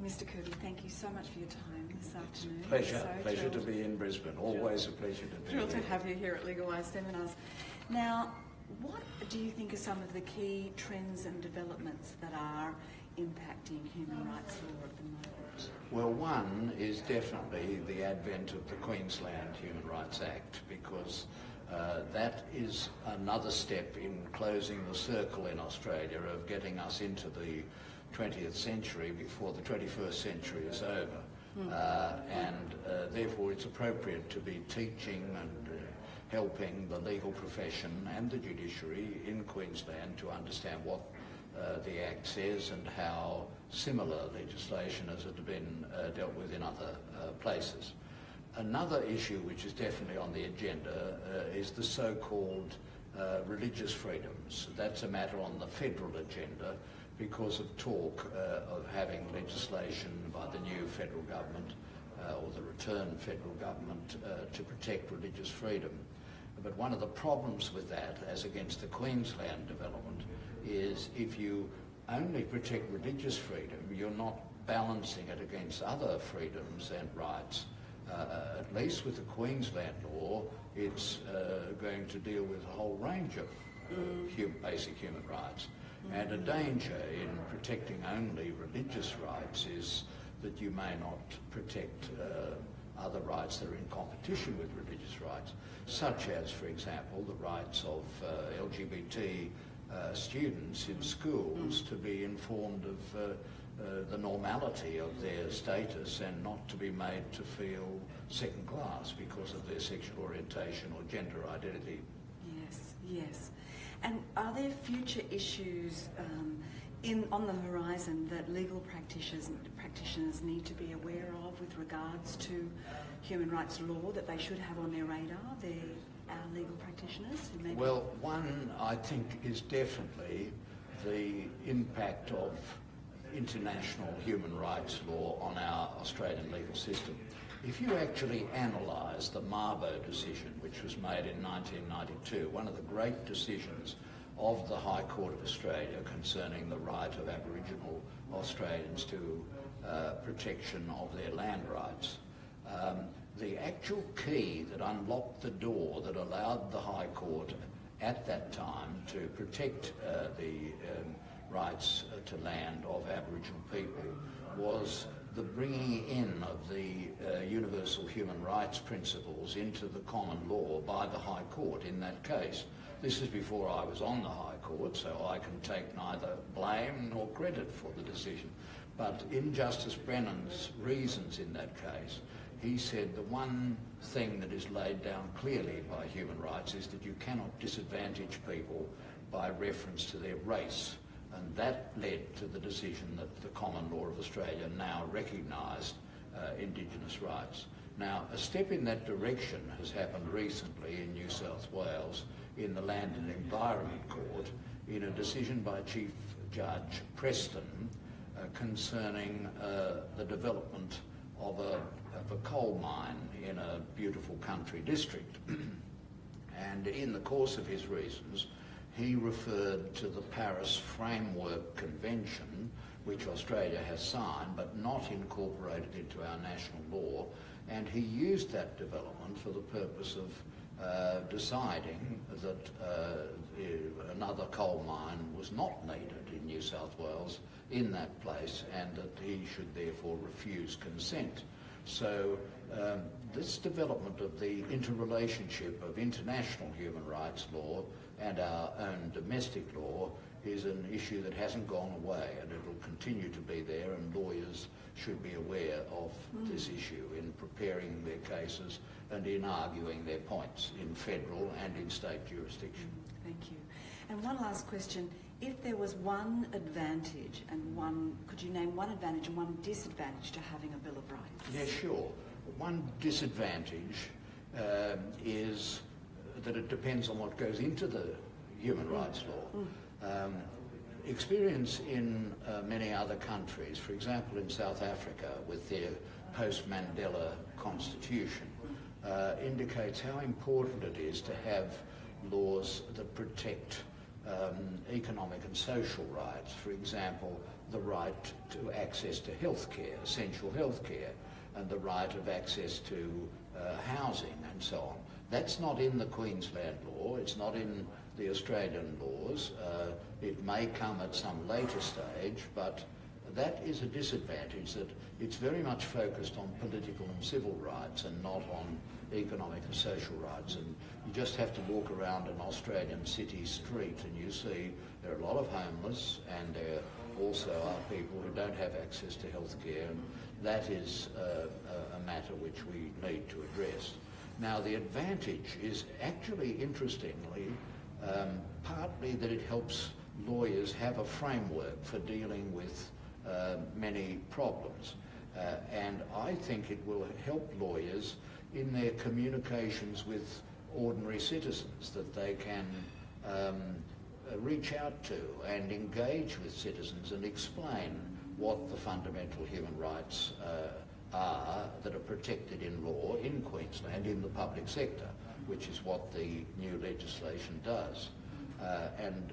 Mr. Kirby, thank you so much for your time this afternoon. Pleasure to be in Brisbane. Always a pleasure to be here. Thrilled to have you here at Legalwise Seminars. Now, what do you think are some of the key trends and developments that are impacting human rights law at the moment? Well, one is definitely the advent of the Queensland Human Rights Act, because that is another step in closing the circle in Australia of getting us into the 20th century before the 21st century is over. Therefore it's appropriate to be teaching and helping the legal profession and the judiciary in Queensland to understand what the Act says and how similar legislation has been dealt with in other places. Another issue which is definitely on the agenda is the so-called religious freedoms. That's a matter on the federal agenda because of talk of having legislation by the new federal government or the returned federal government to protect religious freedom. But one of the problems with that, as against the Queensland development, is if you only protect religious freedom, you're not balancing it against other freedoms and rights. At least with the Queensland law, it's going to deal with a whole range of basic human rights. And a danger in protecting only religious rights is that you may not protect other rights that are in competition with religious rights, such as, for example, the rights of LGBT students in schools to be informed of the normality of their status and not to be made to feel second class because of their sexual orientation or gender identity. Yes. And are there future issues on the horizon that legal practitioners need to be aware of with regards to human rights law that they should have on their radar, our legal practitioners? Well, one, I think, is definitely the impact of international human rights law on our Australian legal system. If you actually analyse the Mabo decision, which was made in 1992, one of the great decisions of the High Court of Australia concerning the right of Aboriginal Australians to protection of their land rights, the actual key that unlocked the door that allowed the High Court at that time to protect the rights to land of Aboriginal people was the bringing in of the universal human rights principles into the common law by the High Court in that case. This is before I was on the High Court, so I can take neither blame nor credit for the decision. But in Justice Brennan's reasons in that case, he said the one thing that is laid down clearly by human rights is that you cannot disadvantage people by reference to their race. And that led to the decision that the common law of Australia now recognised Indigenous rights. Now, a step in that direction has happened recently in New South Wales in the Land and Environment Court in a decision by Chief Judge Preston concerning the development of a coal mine in a beautiful country district. And in the course of his reasons, he referred to the Paris Framework Convention, which Australia has signed but not incorporated into our national law, and he used that development for the purpose of deciding that another coal mine was not needed in New South Wales in that place and that he should therefore refuse consent. So this development of the interrelationship of international human rights law and our own domestic law is an issue that hasn't gone away, and it will continue to be there, and lawyers should be aware of this issue in preparing their cases and in arguing their points in federal and in state jurisdiction. Thank you. And one last question. If there was one advantage could you name one advantage and one disadvantage to having a Bill of Rights? Yeah, sure. One disadvantage is that it depends on what goes into the human rights law. Experience in many other countries, for example in South Africa with their post-Mandela constitution, indicates how important it is to have laws that protect economic and social rights. For example, the right to access to healthcare, essential healthcare, and the right of access to housing and so on. That's not in the Queensland law, it's not in the Australian laws. It may come at some later stage, but that is a disadvantage, that it's very much focused on political and civil rights and not on economic and social rights. And you just have to walk around an Australian city street and you see there are a lot of homeless, and there also are people who don't have access to healthcare, and that is a matter which we need to address. Now, the advantage is actually, interestingly, partly that it helps lawyers have a framework for dealing with many problems. And I think it will help lawyers in their communications with ordinary citizens, that they can reach out to and engage with citizens and explain what the fundamental human rights are that are protected in law in Queensland in the public sector, which is what the new legislation does. And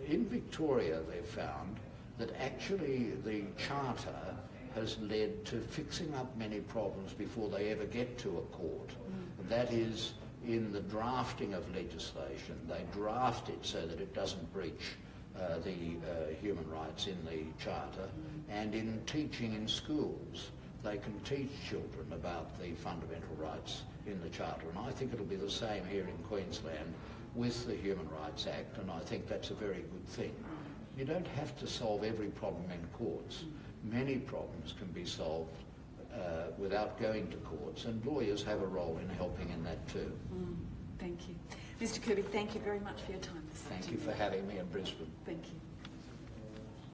in Victoria they've found that actually the Charter has led to fixing up many problems before they ever get to a court. That is, in the drafting of legislation, they draft it so that it doesn't breach the human rights in the Charter, and in teaching in schools, they can teach children about the fundamental rights in the Charter. And I think it'll be the same here in Queensland with the Human Rights Act, and I think that's a very good thing. You don't have to solve every problem in courts. Many problems can be solved without going to courts, and lawyers have a role in helping in that too. Thank you. Mr. Kirby, thank you very much for your time this Thank you for having me in Brisbane. Thank you.